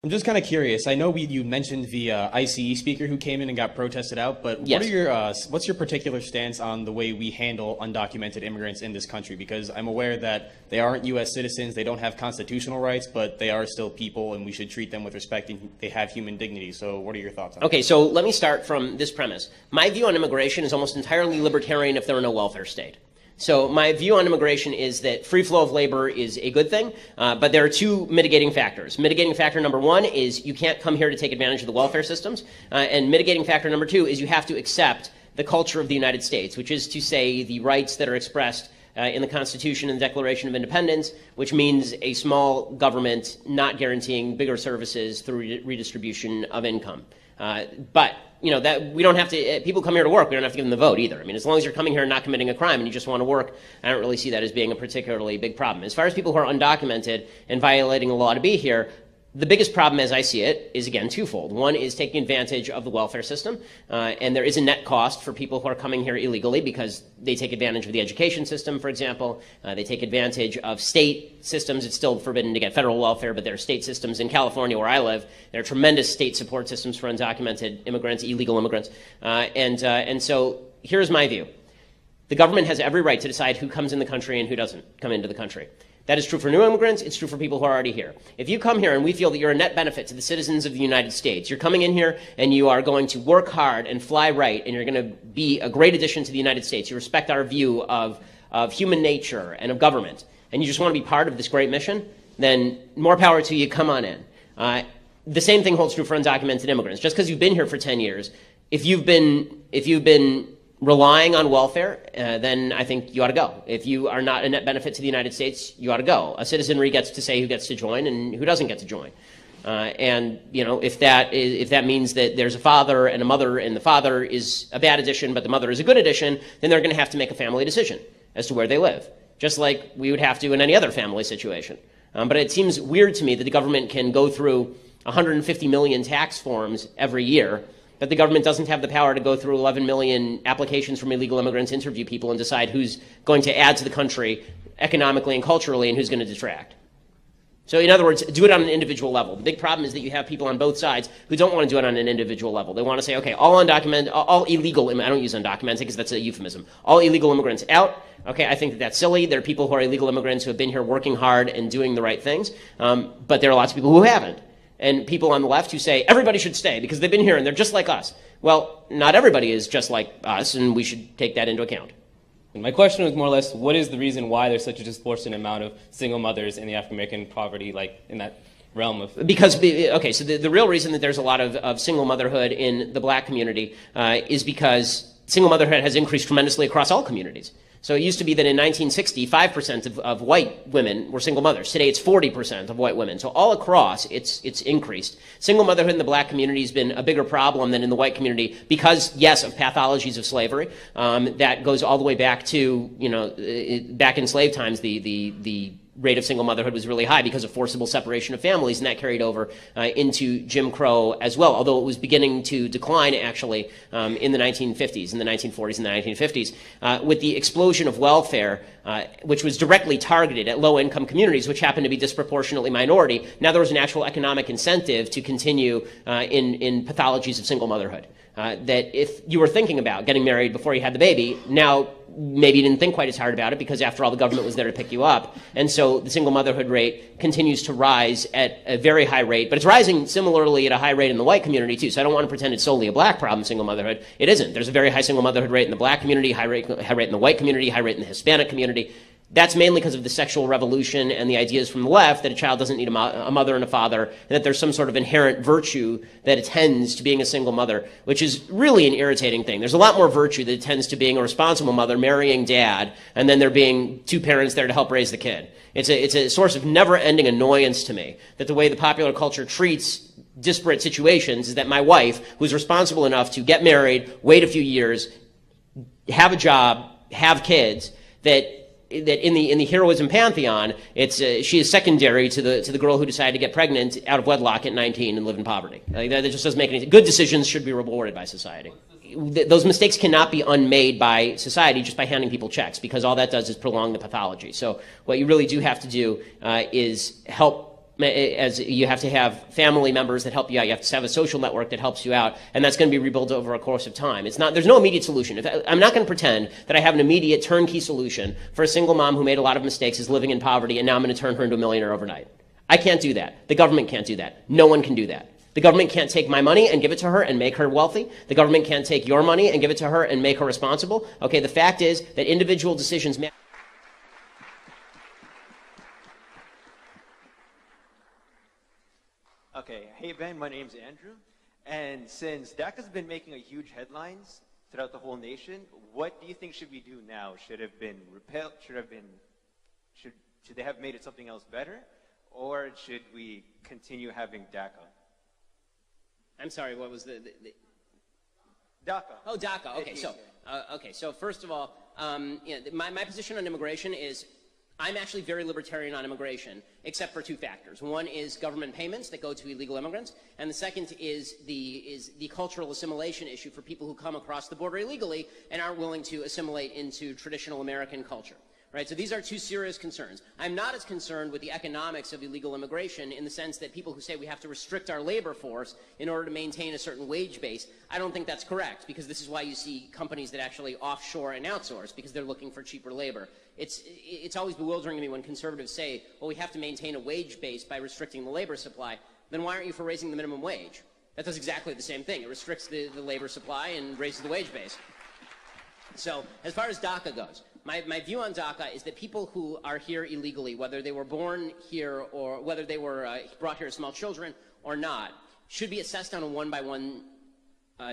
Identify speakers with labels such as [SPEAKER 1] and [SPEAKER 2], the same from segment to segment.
[SPEAKER 1] I'm just kind of curious. I know you mentioned the ICE speaker who came in and got protested out, but
[SPEAKER 2] Yes.
[SPEAKER 1] what's your particular stance on the way we handle undocumented immigrants in this country? Because I'm aware that they aren't U.S. citizens, they don't have constitutional rights, but they are still people, and we should treat them with respect, and they have human dignity. So what are your thoughts on that?
[SPEAKER 2] Okay, so let me start from this premise. My view on immigration is almost entirely libertarian if there were no welfare state. So my view on immigration is that free flow of labor is a good thing, but there are two mitigating factors. Mitigating factor number one is you can't come here to take advantage of the welfare systems, and mitigating factor number two is you have to accept the culture of the United States, which is to say the rights that are expressed in the Constitution and the Declaration of Independence, which means a small government not guaranteeing bigger services through redistribution of income. But you know that we don't have to. People come here to work. We don't have to give them the vote either. I mean, as long as you're coming here and not committing a crime and you just want to work, I don't really see that as being a particularly big problem. As far as people who are undocumented and violating the law to be here, the biggest problem, as I see it, is again twofold. One is taking advantage of the welfare system, and there is a net cost for people who are coming here illegally because they take advantage of the education system, for example. They take advantage of state systems. It's still forbidden to get federal welfare, but there are state systems in California, where I live. There are tremendous state support systems for undocumented immigrants, illegal immigrants, and so here's my view: the government has every right to decide who comes in the country and who doesn't come into the country. That is true for new immigrants. It's true for people who are already here. If you come here and we feel that you're a net benefit to the citizens of the United States, you're coming in here and you are going to work hard and fly right, and you're going to be a great addition to the United States, you respect our view of human nature and of government, and you just want to be part of this great mission, then more power to you, come on in. The same thing holds true for undocumented immigrants. Just because you've been here for 10 years, if you've been relying on welfare, then I think you ought to go. If you are not a net benefit to the United States, you ought to go. A citizenry gets to say who gets to join and who doesn't get to join. And you know, if that means that there's a father and a mother, and the father is a bad addition but the mother is a good addition, then they're going to have to make a family decision as to where they live, just like we would have to in any other family situation. But it seems weird to me that the government can go through 150 million tax forms every year, but the government doesn't have the power to go through 11 million applications from illegal immigrants, interview people, and decide who's going to add to the country economically and culturally and who's going to detract. So in other words, do it on an individual level. The big problem is that you have people on both sides who don't want to do it on an individual level. They want to say, okay, all illegal, I don't use undocumented because that's a euphemism, all illegal immigrants out. Okay, I think that that's silly. There are people who are illegal immigrants who have been here working hard and doing the right things, but there are lots of people who haven't. And people on the left who say everybody should stay because they've been here and they're just like us. Well, not everybody is just like us, and we should take that into account.
[SPEAKER 3] And my question was more or less, what is the reason why there's such a disproportionate amount of single mothers in the African-American poverty, like in that realm of?
[SPEAKER 2] Because, okay, so the real reason that there's a lot of single motherhood in the black community is because single motherhood has increased tremendously across all communities. So it used to be that in 1960, 5% of white women were single mothers. Today it's 40% of white women. So all across, it's increased. Single motherhood in the black community has been a bigger problem than in the white community because, yes, of pathologies of slavery. That goes all the way back to, you know, back in slave times, the rate of single motherhood was really high because of forcible separation of families, and that carried over into Jim Crow as well, although it was beginning to decline actually in the 1950s, in the 1940s and the 1950s. With the explosion of welfare, which was directly targeted at low-income communities, which happened to be disproportionately minority, now there was an actual economic incentive to continue in pathologies of single motherhood. That if you were thinking about getting married before you had the baby, now maybe you didn't think quite as hard about it because after all the government was there to pick you up. And so the single motherhood rate continues to rise at a very high rate, but it's rising similarly at a high rate in the white community too. So I don't want to pretend it's solely a black problem, single motherhood. It isn't. There's a very high single motherhood rate in the black community, high rate in the white community, high rate in the Hispanic community. That's mainly because of the sexual revolution and the ideas from the left that a child doesn't need a mother and a father, and that there's some sort of inherent virtue that attends to being a single mother, which is really an irritating thing. There's a lot more virtue that attends to being a responsible mother, marrying dad, and then there being two parents there to help raise the kid. It's a source of never-ending annoyance to me that the way the popular culture treats disparate situations is that my wife, who's responsible enough to get married, wait a few years, have a job, have kids, that in the heroism pantheon, she is secondary to the girl who decided to get pregnant out of wedlock at 19 and live in poverty. Like, that just doesn't make any sense. Good decisions should be rewarded by society. Those mistakes cannot be unmade by society just by handing people checks, because all that does is prolong the pathology. So what you really do have to do is help as you have to have family members that help you out. You have to have a social network that helps you out, and that's going to be rebuilt over a course of time. There's no immediate solution. I'm not going to pretend that I have an immediate turnkey solution for a single mom who made a lot of mistakes, is living in poverty, and now I'm going to turn her into a millionaire overnight. I can't do that. The government can't do that. No one can do that. The government can't take my money and give it to her and make her wealthy. The government can't take your money and give it to her and make her responsible. Okay, the fact is that individual decisions matter.
[SPEAKER 4] Okay, hey Ben, my name's Andrew, and since DACA's been making a huge headlines throughout the whole nation, what do you think should we do now? Should have been repelled? Should they have made it something else better, or should we continue having DACA?
[SPEAKER 2] I'm sorry, what was the
[SPEAKER 4] DACA.
[SPEAKER 2] Oh, DACA. Okay, so first of all, my position on immigration is I'm actually very libertarian on immigration, except for two factors. One is government payments that go to illegal immigrants, and the second is the cultural assimilation issue for people who come across the border illegally and aren't willing to assimilate into traditional American culture. Right, so these are two serious concerns. I'm not as concerned with the economics of illegal immigration in the sense that people who say we have to restrict our labor force in order to maintain a certain wage base, I don't think that's correct, because this is why you see companies that actually offshore and outsource, because they're looking for cheaper labor. It's always bewildering to me when conservatives say, well, we have to maintain a wage base by restricting the labor supply. Then why aren't you for raising the minimum wage? That does exactly the same thing. It restricts the labor supply and raises the wage base. So as far as DACA goes, my view on DACA is that people who are here illegally, whether they were born here or whether they were brought here as small children or not, should be assessed on a one-by-one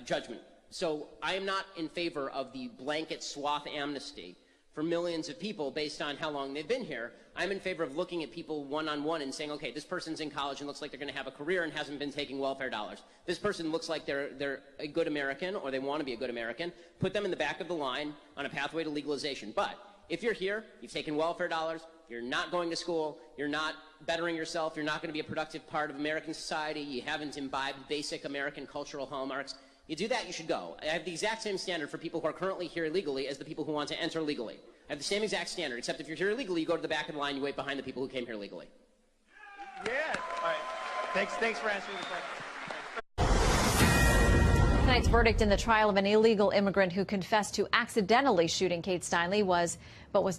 [SPEAKER 2] judgment. So I am not in favor of the blanket swath amnesty for millions of people based on how long they've been here. I'm in favor of looking at people one-on-one and saying, okay, this person's in college and looks like they're going to have a career and hasn't been taking welfare dollars. This person looks like they're a good American, or they want to be a good American. Put them in the back of the line on a pathway to legalization. But if you're here, you've taken welfare dollars, you're not going to school, you're not bettering yourself, you're not going to be a productive part of American society, you haven't imbibed basic American cultural hallmarks, you do that, you should go. I have the exact same standard for people who are currently here illegally as the people who want to enter legally. I have the same exact standard, except if you're here illegally, you go to the back of the line, you wait behind the people who came here legally.
[SPEAKER 4] Yeah. All right. Thanks for answering the question.
[SPEAKER 5] Tonight's verdict in the trial of an illegal immigrant who confessed to accidentally shooting Kate Steinle was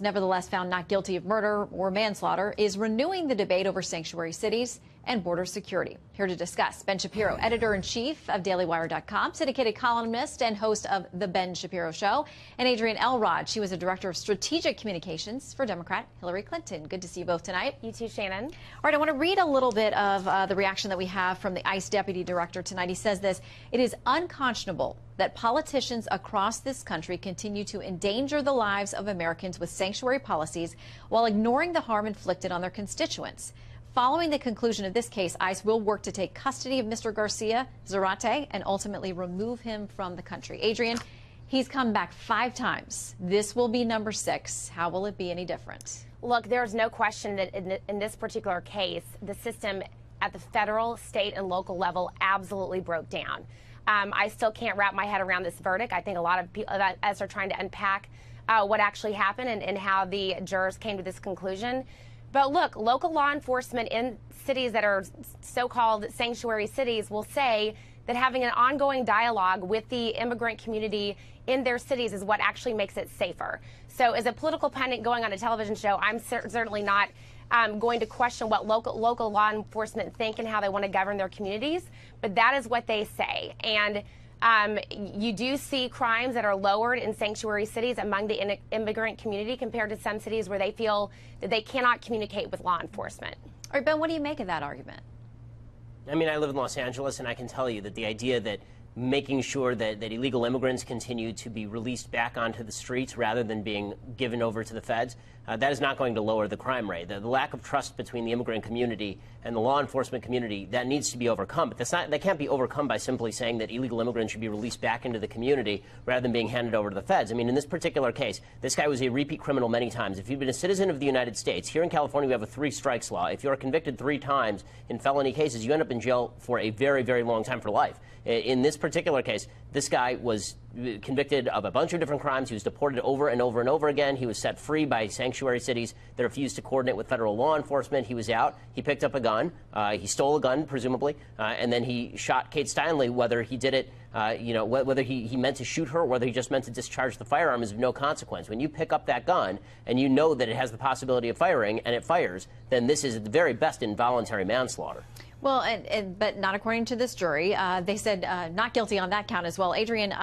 [SPEAKER 5] nevertheless found not guilty of murder or manslaughter is renewing the debate over sanctuary cities and border security. Here to discuss, Ben Shapiro, editor-in-chief of DailyWire.com, syndicated columnist and host of The Ben Shapiro Show, and Adrienne Elrod. She was a director of strategic communications for Democrat Hillary Clinton. Good to see you both tonight.
[SPEAKER 6] You too, Shannon.
[SPEAKER 5] All right, I want to read a little bit of the reaction that we have from the ICE deputy director tonight. He says this: "It is unconscionable that politicians across this country continue to endanger the lives of Americans with sanctuary policies while ignoring the harm inflicted on their constituents. Following the conclusion of this case, ICE will work to take custody of Mr. Garcia Zarate and ultimately remove him from the country." Adrienne, he's come back 5 times. This will be number 6. How will it be any different?
[SPEAKER 6] Look, there's no question that in this particular case, the system at the federal, state, and local level absolutely broke down. I still can't wrap my head around this verdict. I think a lot of us are trying to unpack what actually happened and how the jurors came to this conclusion. But look, local law enforcement in cities that are so-called sanctuary cities will say that having an ongoing dialogue with the immigrant community in their cities is what actually makes it safer. So as a political pundit going on a television show, I'm certainly not going to question what local law enforcement think and how they want to govern their communities, but that is what they say. And you do see crimes that are lowered in sanctuary cities among the immigrant community compared to some cities where they feel that they cannot communicate with law enforcement.
[SPEAKER 5] All right, Ben, what do you make of that argument?
[SPEAKER 2] I mean, I live in Los Angeles, and I can tell you that the idea that making sure that illegal immigrants continue to be released back onto the streets rather than being given over to the feds, that is not going to lower the crime rate. The lack of trust between the immigrant community and the law enforcement community, that needs to be overcome. But that can't be overcome by simply saying that illegal immigrants should be released back into the community rather than being handed over to the feds. I mean, in this particular case, this guy was a repeat criminal many times. If you've been a citizen of the United States, here in California we have a 3 strikes law. If you're convicted 3 times in felony cases, you end up in jail for a very, very long time, for life. In this particular case, this guy was convicted of a bunch of different crimes. He was deported over and over and over again. He was set free by sanctuary cities that refused to coordinate with federal law enforcement. He was out. He picked up a gun. He stole a gun, presumably, and then he shot Kate Steinle. Whether he did it, whether he meant to shoot her or whether he just meant to discharge the firearm is of no consequence. When you pick up that gun and you know that it has the possibility of firing and it fires, then this is at the very best involuntary manslaughter.
[SPEAKER 5] Well, but not according to this jury. They said not guilty on that count as well. Adrian,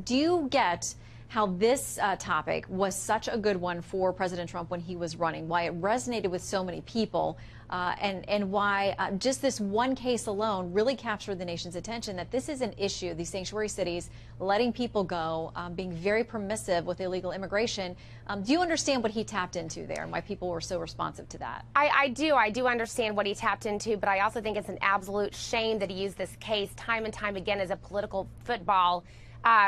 [SPEAKER 5] do you get how this topic was such a good one for President Trump when he was running, why it resonated with so many people, and why just this one case alone really captured the nation's attention, that this is an issue, these sanctuary cities letting people go, being very permissive with illegal immigration. Do you understand what he tapped into there and why people were so responsive to that? I
[SPEAKER 6] do understand what he tapped into, but I also think it's an absolute shame that he used this case time and time again as a political football.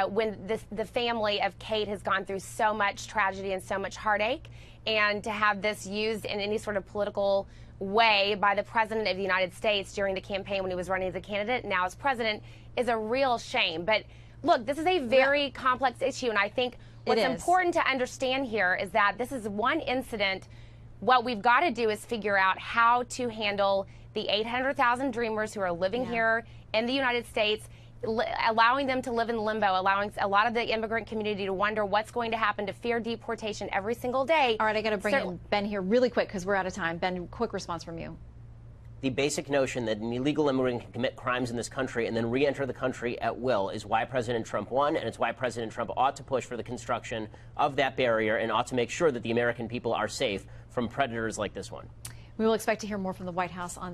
[SPEAKER 6] When the family of Kate has gone through so much tragedy and so much heartache, and to have this used in any sort of political way by the President of the United States during the campaign when he was running as a candidate, now as president, is a real shame. But look, this is a very complex issue, and I think what's important to understand here is that this is one incident. What we've got to do is figure out how to handle the 800,000 dreamers who are living here in the United States, allowing them to live in limbo, allowing a lot of the immigrant community to wonder what's going to happen, to fear deportation every single day.
[SPEAKER 5] All right, I got to bring in Ben here really quick because we're out of time. Ben, quick response from you.
[SPEAKER 2] The basic notion that an illegal immigrant can commit crimes in this country and then re-enter the country at will is why President Trump won, and it's why President Trump ought to push for the construction of that barrier and ought to make sure that the American people are safe from predators like this one.
[SPEAKER 5] We will expect to hear more from the White House on